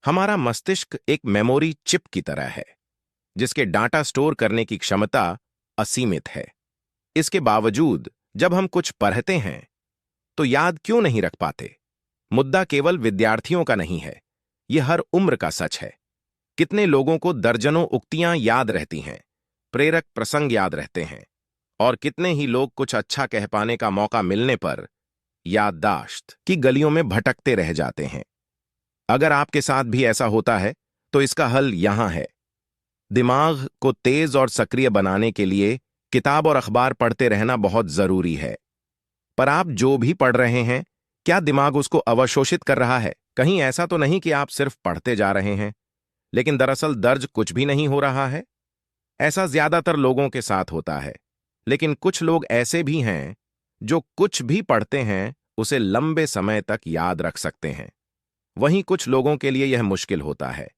हमारा मस्तिष्क एक मेमोरी चिप की तरह है, जिसके डाटा स्टोर करने की क्षमता असीमित है। इसके बावजूद जब हम कुछ पढ़ते हैं, तो याद क्यों नहीं रख पाते? मुद्दा केवल विद्यार्थियों का नहीं है, यह हर उम्र का सच है। कितने लोगों को दर्जनों उक्तियां याद रहती हैं, प्रेरक प्रसंग याद रहते हैं, और कितने ही लोग कुछ अच्छा कह पाने का मौका मिलने पर याददाश्त की गलियों में भटकते रह जाते हैं। अगर आपके साथ भी ऐसा होता है, तो इसका हल यहां है। दिमाग को तेज और सक्रिय बनाने के लिए किताब और अखबार पढ़ते रहना बहुत जरूरी है। पर आप जो भी पढ़ रहे हैं, क्या दिमाग उसको अवशोषित कर रहा है? कहीं ऐसा तो नहीं कि आप सिर्फ पढ़ते जा रहे हैं, लेकिन दरअसल दर्ज कुछ भी नहीं हो रहा है? ऐसा ज्यादातर लोगों के साथ होता है, लेकिन कुछ लोग ऐसे भी हैं जो कुछ भी पढ़ते हैं उसे लंबे समय तक याद रख सकते हैं। वहीं कुछ लोगों के लिए यह मुश्किल होता है।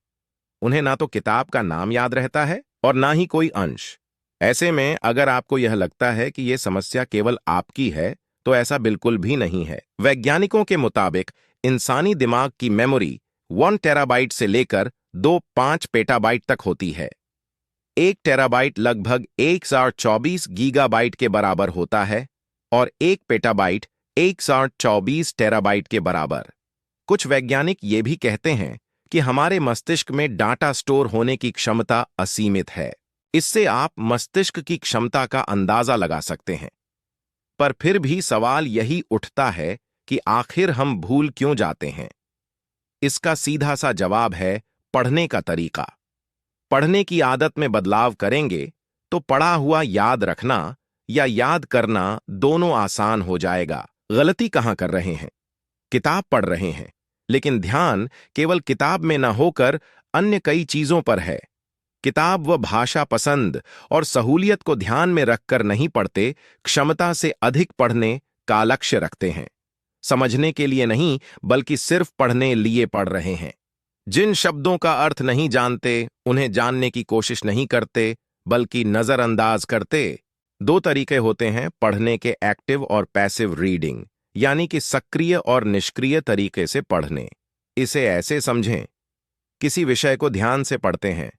उन्हें ना तो किताब का नाम याद रहता है और ना ही कोई अंश। ऐसे में अगर आपको यह लगता है कि यह समस्या केवल आपकी है, तो ऐसा बिल्कुल भी नहीं है। वैज्ञानिकों के मुताबिक इंसानी दिमाग की मेमोरी 1 टेराबाइट से लेकर 2-5 पेटाबाइट तक होती है। 1 टेराबाइट लगभग 1024 गीगाबाइट के बराबर होता है और 1 पेटाबाइट 1024 टेराबाइट के बराबर। कुछ वैज्ञानिक ये भी कहते हैं कि हमारे मस्तिष्क में डाटा स्टोर होने की क्षमता असीमित है। इससे आप मस्तिष्क की क्षमता का अंदाजा लगा सकते हैं। पर फिर भी सवाल यही उठता है कि आखिर हम भूल क्यों जाते हैं? इसका सीधा सा जवाब है पढ़ने का तरीका। पढ़ने की आदत में बदलाव करेंगे तो पढ़ा हुआ याद रखना या याद करना दोनों आसान हो जाएगा। गलती कहां कर रहे हैं? किताब पढ़ रहे हैं, लेकिन ध्यान केवल किताब में न होकर अन्य कई चीजों पर है। किताब व भाषा पसंद और सहूलियत को ध्यान में रखकर नहीं पढ़ते, क्षमता से अधिक पढ़ने का लक्ष्य रखते हैं। समझने के लिए नहीं, बल्कि सिर्फ पढ़ने लिए पढ़ रहे हैं। जिन शब्दों का अर्थ नहीं जानते, उन्हें जानने की कोशिश नहीं करते, बल्कि नजरअंदाज करते। 2 तरीके होते हैं पढ़ने के, एक्टिव और पैसिव रीडिंग, यानी कि सक्रिय और निष्क्रिय तरीके से पढ़ने। इसे ऐसे समझें, किसी विषय को ध्यान से पढ़ते हैं,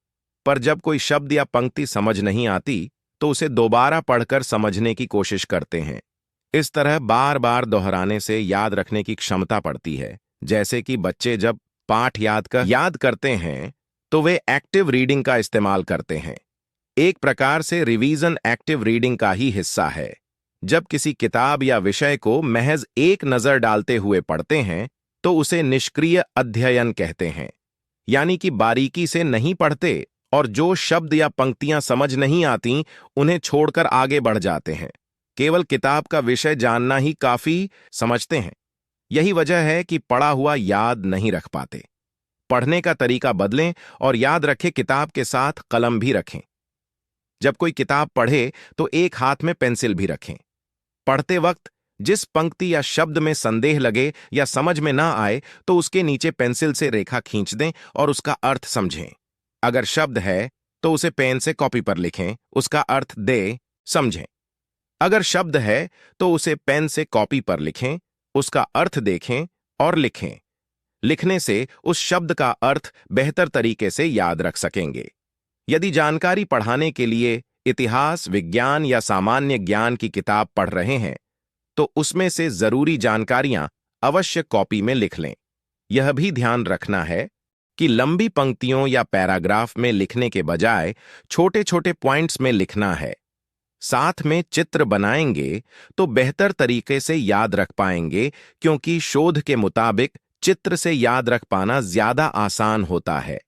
पर जब कोई शब्द या पंक्ति समझ नहीं आती, तो उसे दोबारा पढ़कर समझने की कोशिश करते हैं। इस तरह बार बार दोहराने से याद रखने की क्षमता बढ़ती है। जैसे कि बच्चे जब पाठ याद करते हैं, तो वे एक्टिव रीडिंग का इस्तेमाल करते हैं। एक प्रकार से रिवीजन एक्टिव रीडिंग का ही हिस्सा है। जब किसी किताब या विषय को महज एक नजर डालते हुए पढ़ते हैं, तो उसे निष्क्रिय अध्ययन कहते हैं, यानी कि बारीकी से नहीं पढ़ते और जो शब्द या पंक्तियां समझ नहीं आती, उन्हें छोड़कर आगे बढ़ जाते हैं। केवल किताब का विषय जानना ही काफी समझते हैं। यही वजह है कि पढ़ा हुआ याद नहीं रख पाते। पढ़ने का तरीका बदलें और याद रखें, किताब के साथ कलम भी रखें। जब कोई किताब पढ़े तो एक हाथ में पेंसिल भी रखें। पढ़ते वक्त जिस पंक्ति या शब्द में संदेह लगे या समझ में ना आए, तो उसके नीचे पेंसिल से रेखा खींच दें और उसका अर्थ समझें। अगर शब्द है तो उसे पेन से कॉपी पर लिखें, उसका अर्थ दे समझें। अगर शब्द है तो उसे पेन से कॉपी पर लिखें, उसका अर्थ देखें और लिखें। लिखने से उस शब्द का अर्थ बेहतर तरीके से याद रख सकेंगे। यदि जानकारी पढ़ाने के लिए इतिहास, विज्ञान या सामान्य ज्ञान की किताब पढ़ रहे हैं, तो उसमें से जरूरी जानकारियां अवश्य कॉपी में लिख लें। यह भी ध्यान रखना है कि लंबी पंक्तियों या पैराग्राफ में लिखने के बजाय छोटे छोटे पॉइंट्स में लिखना है। साथ में चित्र बनाएंगे तो बेहतर तरीके से याद रख पाएंगे, क्योंकि शोध के मुताबिक चित्र से याद रख पाना ज्यादा आसान होता है।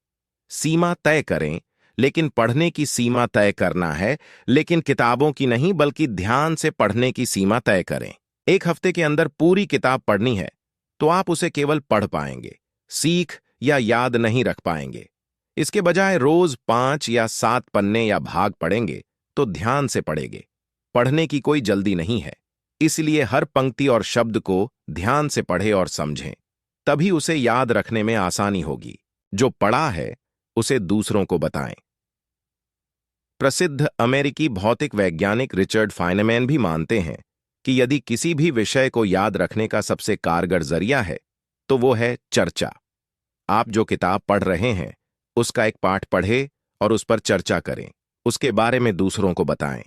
सीमा तय करें, लेकिन पढ़ने की सीमा तय करना है, लेकिन किताबों की नहीं, बल्कि ध्यान से पढ़ने की सीमा तय करें। 1 हफ्ते के अंदर पूरी किताब पढ़नी है, तो आप उसे केवल पढ़ पाएंगे, सीख या याद नहीं रख पाएंगे। इसके बजाय रोज 5 या 7 पन्ने या भाग पढ़ेंगे तो ध्यान से पढ़ेंगे। पढ़ने की कोई जल्दी नहीं है, इसलिए हर पंक्ति और शब्द को ध्यान से पढ़ें और समझें, तभी उसे याद रखने में आसानी होगी। जो पढ़ा है उसे दूसरों को बताएं। प्रसिद्ध अमेरिकी भौतिक वैज्ञानिक रिचर्ड फाइनमैन भी मानते हैं कि यदि किसी भी विषय को याद रखने का सबसे कारगर जरिया है, तो वो है चर्चा। आप जो किताब पढ़ रहे हैं उसका एक पाठ पढ़े और उस पर चर्चा करें, उसके बारे में दूसरों को बताएं।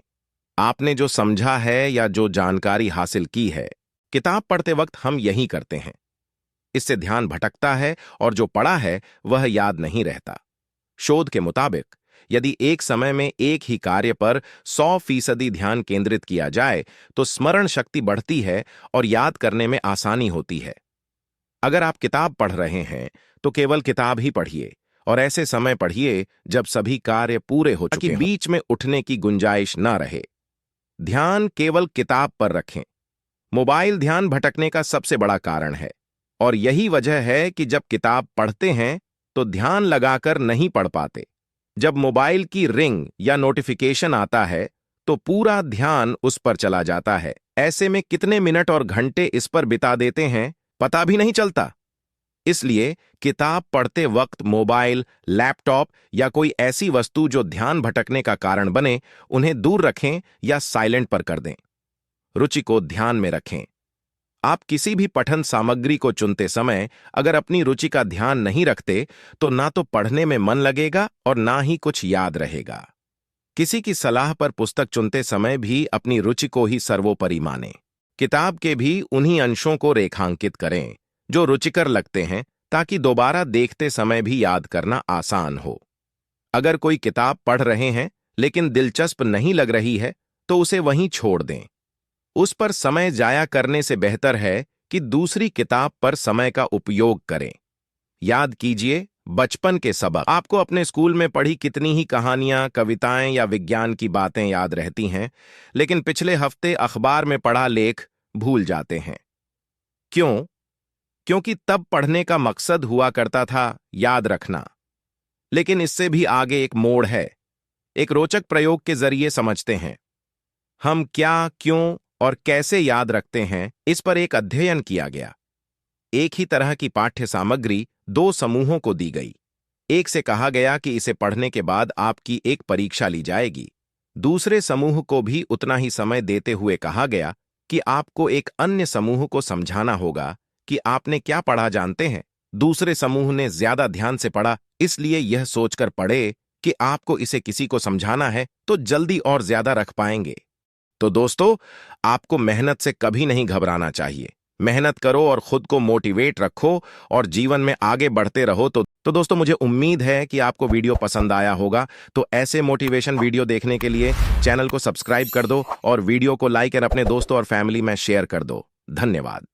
आपने जो समझा है या जो जानकारी हासिल की है, किताब पढ़ते वक्त हम यही करते हैं। इससे ध्यान भटकता है और जो पढ़ा है वह याद नहीं रहता। शोध के मुताबिक यदि एक समय में एक ही कार्य पर 100% ध्यान केंद्रित किया जाए तो स्मरण शक्ति बढ़ती है और याद करने में आसानी होती है। अगर आप किताब पढ़ रहे हैं तो केवल किताब ही पढ़िए और ऐसे समय पढ़िए जब सभी कार्य पूरे हो चुके हों, बीच में उठने की गुंजाइश ना रहे। ध्यान केवल किताब पर रखें। मोबाइल ध्यान भटकने का सबसे बड़ा कारण है और यही वजह है कि जब किताब पढ़ते हैं तो ध्यान लगाकर नहीं पढ़ पाते। जब मोबाइल की रिंग या नोटिफिकेशन आता है तो पूरा ध्यान उस पर चला जाता है। ऐसे में कितने मिनट और घंटे इस पर बिता देते हैं पता भी नहीं चलता। इसलिए किताब पढ़ते वक्त मोबाइल, लैपटॉप या कोई ऐसी वस्तु जो ध्यान भटकने का कारण बने, उन्हें दूर रखें या साइलेंट पर कर दें। रुचि को ध्यान में रखें। आप किसी भी पठन सामग्री को चुनते समय अगर अपनी रुचि का ध्यान नहीं रखते तो ना तो पढ़ने में मन लगेगा और ना ही कुछ याद रहेगा। किसी की सलाह पर पुस्तक चुनते समय भी अपनी रुचि को ही सर्वोपरि मानें। किताब के भी उन्हीं अंशों को रेखांकित करें जो रुचिकर लगते हैं ताकि दोबारा देखते समय भी याद करना आसान हो। अगर कोई किताब पढ़ रहे हैं लेकिन दिलचस्प नहीं लग रही है तो उसे वहीं छोड़ दें। उस पर समय जाया करने से बेहतर है कि दूसरी किताब पर समय का उपयोग करें। याद कीजिए, बचपन के सबक। आपको अपने स्कूल में पढ़ी कितनी ही कहानियां, कविताएं या विज्ञान की बातें याद रहती हैं, लेकिन पिछले हफ्ते अखबार में पढ़ा लेख भूल जाते हैं। क्यों? क्योंकि तब पढ़ने का मकसद हुआ करता था याद रखना। लेकिन इससे भी आगे एक मोड़ है। एक रोचक प्रयोग के जरिए समझते हैं। हम क्या, क्यों और कैसे याद रखते हैं, इस पर एक अध्ययन किया गया। एक ही तरह की पाठ्य सामग्री 2 समूहों को दी गई। एक से कहा गया कि इसे पढ़ने के बाद आपकी एक परीक्षा ली जाएगी। दूसरे समूह को भी उतना ही समय देते हुए कहा गया कि आपको एक अन्य समूह को समझाना होगा कि आपने क्या पढ़ा। जानते हैं, दूसरे समूह ने ज्यादा ध्यान से पढ़ा, इसलिए यह सोचकर पढ़े कि आपको इसे किसी को समझाना है तो जल्दी और ज्यादा रख पाएंगे। तो दोस्तों, आपको मेहनत से कभी नहीं घबराना चाहिए। मेहनत करो और खुद को मोटिवेट रखो और जीवन में आगे बढ़ते रहो। तो दोस्तों, मुझे उम्मीद है कि आपको वीडियो पसंद आया होगा। तो ऐसे मोटिवेशन वीडियो देखने के लिए चैनल को सब्सक्राइब कर दो और वीडियो को लाइक और अपने दोस्तों और फैमिली में शेयर कर दो। धन्यवाद।